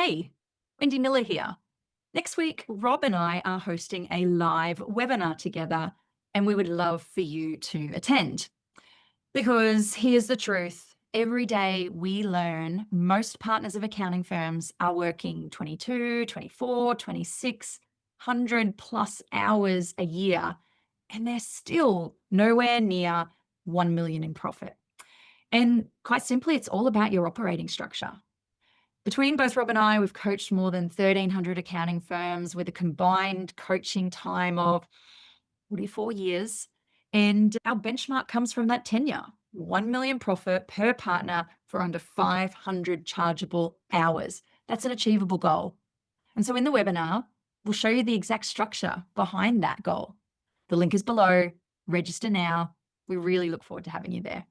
Hey, Wendy Miller here. Next week, Rob and I are hosting a live webinar together, and we would love for you to attend. Because here's the truth, every day we learn most partners of accounting firms are working 22, 24, 2600 plus hours a year, and they're still nowhere near 1 million in profit. And quite simply, it's all about your operating structure. Between both Rob and I, we've coached more than 1,300 accounting firms with a combined coaching time of 44 years. And our benchmark comes from that tenure, 1 million profit per partner for under 500 chargeable hours. That's an achievable goal. And so in the webinar, we'll show you the exact structure behind that goal. The link is below. Register now. We really look forward to having you there.